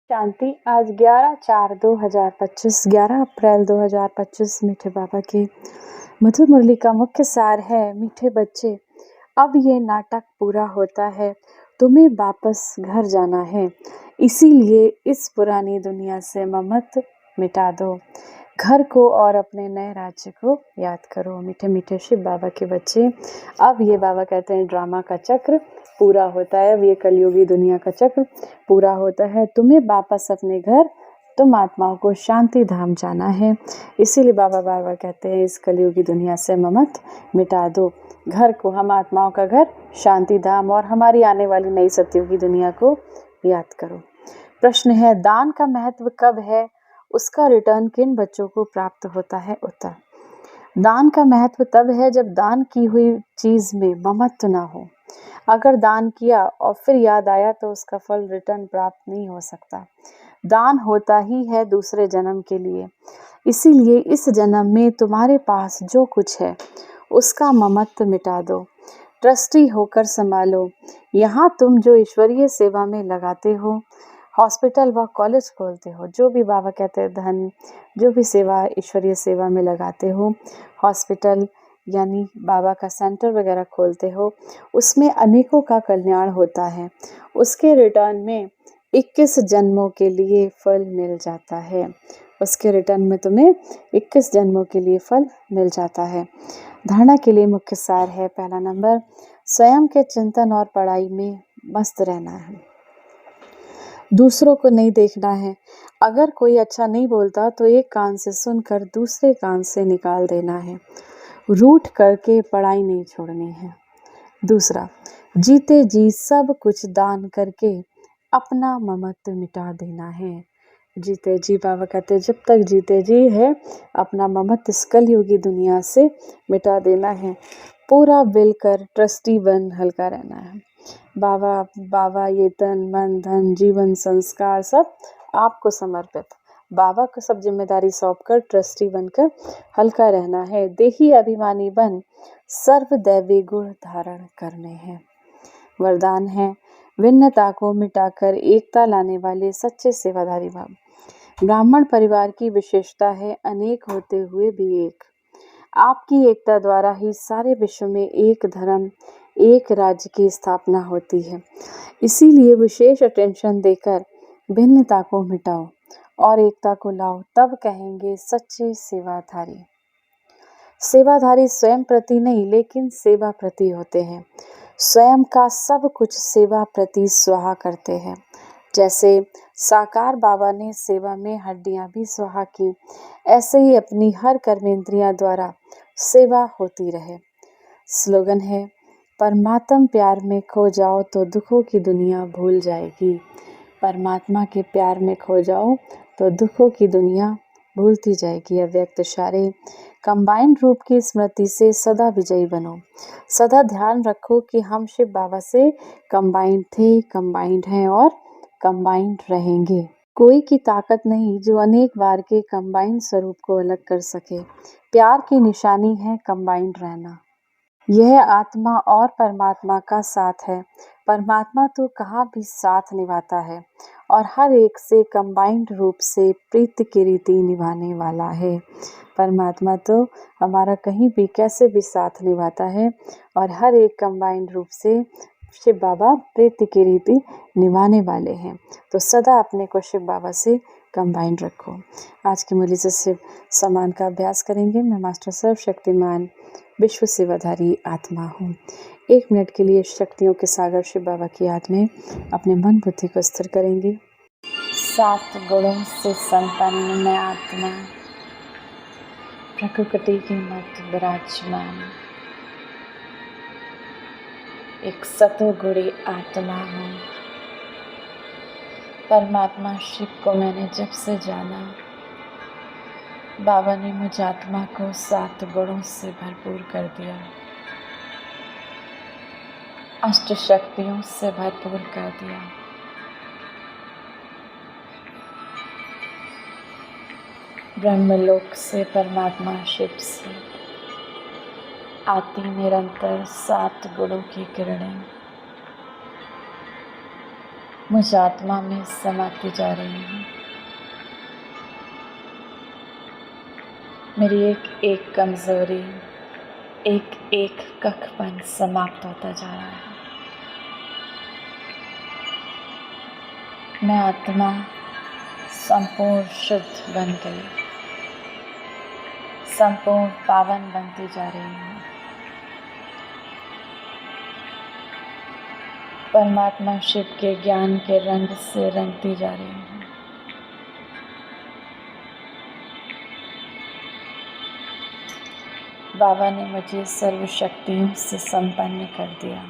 शांति। आज 11/4/2025 11 अप्रैल 2025 मीठे बाबा की मधुर मुरली का मुख्य सार है। मीठे बच्चे, अब ये नाटक पूरा होता है, तुम्हें वापस घर जाना है, इसीलिए इस पुरानी दुनिया से ममत मिटा दो, घर को और अपने नए राज्य को याद करो। मीठे मीठे शिव बाबा के बच्चे, अब ये बाबा कहते हैं ड्रामा का चक्र पूरा होता है। अब ये कलयुगी दुनिया का चक्र पूरा होता है, तुम्हें वापस अपने घर, तुम आत्माओं को शांति धाम जाना है। इसीलिए बाबा बार बार कहते हैं इस कलयुगी दुनिया से ममत मिटा दो, घर को, हम आत्माओं का घर शांति धाम और हमारी आने वाली नई सतयुगी दुनिया को याद करो। प्रश्न है, दान का महत्व कब है, उसका रिटर्न किन बच्चों को प्राप्त होता है? उत्तर, दान का महत्व तब है जब दान की हुई चीज में ममत्व ना हो। अगर दान किया और फिर याद आया तो उसका फल रिटर्न प्राप्त नहीं हो सकता। दान होता ही है दूसरे जन्म के लिए, इसीलिए इस जन्म में तुम्हारे पास जो कुछ है उसका ममत्व मिटा दो, ट्रस्टी होकर संभालो। यहाँ तुम जो ईश्वरीय सेवा में लगाते हो, हॉस्पिटल व कॉलेज खोलते हो, जो भी बाबा कहते हैं धन, जो भी सेवा ईश्वरीय सेवा में लगाते हो, हॉस्पिटल यानी बाबा का सेंटर वगैरह खोलते हो, उसमें अनेकों का कल्याण होता है। उसके रिटर्न में 21 जन्मों के लिए फल मिल जाता है। उसके रिटर्न में तुम्हें 21 जन्मों के लिए फल मिल जाता है। धारणा के लिए मुख्य सार है। पहला नंबर, स्वयं के चिंतन और पढ़ाई में मस्त रहना है, दूसरों को नहीं देखना है। अगर कोई अच्छा नहीं बोलता तो एक कान से सुनकर दूसरे कान से निकाल देना है। रूठ करके पढ़ाई नहीं छोड़नी है। दूसरा, जीते जी सब कुछ दान करके अपना ममत्व मिटा देना है। जीते जी, बाबा कहते हैं जब तक जीते जी है अपना ममत्व इस कलयुगी दुनिया से मिटा देना है। पूरा बिल कर ट्रस्टी बन हल्का रहना है। बाबा ये तन मन धन जीवन संस्कार सब आपको समर्पित, बाबा को सब जिम्मेदारी सौंपकर ट्रस्टी बनकर हल्का रहना है। देही अभिमानी बन सर्व दैवी गुण धारण करने हैं। वरदान है, भिन्नता को मिटाकर एकता लाने वाले सच्चे सेवाधारी बाबा। ब्राह्मण परिवार की विशेषता है अनेक होते हुए भी एक। आपकी एकता द्वारा ही सारे विश्व में एक धर्म, एक राज्य की स्थापना होती है। इसीलिए विशेष अटेंशन देकर भिन्नता को मिटाओ और एकता को लाओ, तब कहेंगे सच्चे सेवाधारी। सेवाधारी स्वयं प्रति नहीं लेकिन सेवा प्रति होते हैं। स्वयं का सब कुछ सेवा प्रति स्वाहा करते हैं। जैसे साकार बाबा ने सेवा में हड्डियां भी स्वाहा की, ऐसे ही अपनी हर कर्मेंद्रियां द्वारा सेवा होती रहे। स्लोगन है, परमात्मा प्यार में खो जाओ तो दुखों की दुनिया भूल जाएगी। परमात्मा के प्यार में खो जाओ तो दुखों की दुनिया भूलती जाएगी। अव्यक्त इशारे, कंबाइंड रूप की स्मृति से सदा विजयी बनो। सदा ध्यान रखो कि हम शिव बाबा से कंबाइंड थे, कंबाइंड हैं और कंबाइंड रहेंगे। कोई की ताकत नहीं जो अनेक बार के कंबाइंड स्वरूप को अलग कर सके। प्यार की निशानी है कंबाइंड रहना। यह आत्मा और परमात्मा का साथ है। परमात्मा तो कहाँ भी साथ निभाता है और हर एक से कंबाइंड रूप से प्रीति की रीति निभाने वाला है। परमात्मा तो हमारा कहीं भी कैसे भी साथ निभाता है और हर एक कंबाइंड रूप से शिव बाबा प्रीति की रीति निभाने वाले हैं। तो सदा अपने को शिव बाबा से कंबाइंड रखो। आज की मुरली से शिव सम्मान का अभ्यास करेंगे। मैं मास्टर सर्वशक्तिमान विश्व सेवाधारी आत्मा हूँ। 1 मिनट के लिए शक्तियों के सागर शिव बाबा की याद में अपने मन बुद्धि को स्थिर करेंगे। 7 गुणों से संपन्न मैं आत्मा, प्रकृति की मत विराजमान, एक सतोगुणी आत्मा हूँ। परमात्मा शिव को मैंने जब से जाना, बाबा ने मुझ आत्मा को 7 गुणों से भरपूर कर दिया, अष्ट शक्तियों से भरपूर कर दिया। ब्रह्मलोक से, परमात्मा शिव से आती निरंतर 7 गुणों की किरणें मुझ आत्मा में समाती जा रही हूँ। मेरी एक एक कमजोरी, एक एक कखपन समाप्त होता जा रहा है। मैं आत्मा संपूर्ण शुद्ध बन गई, संपूर्ण पावन बनती जा रही हूँ। परमात्मा शिव के ज्ञान के रंग से रंगती जा रही हूँ। बाबा ने मुझे सर्व शक्तियों से संपन्न कर दिया।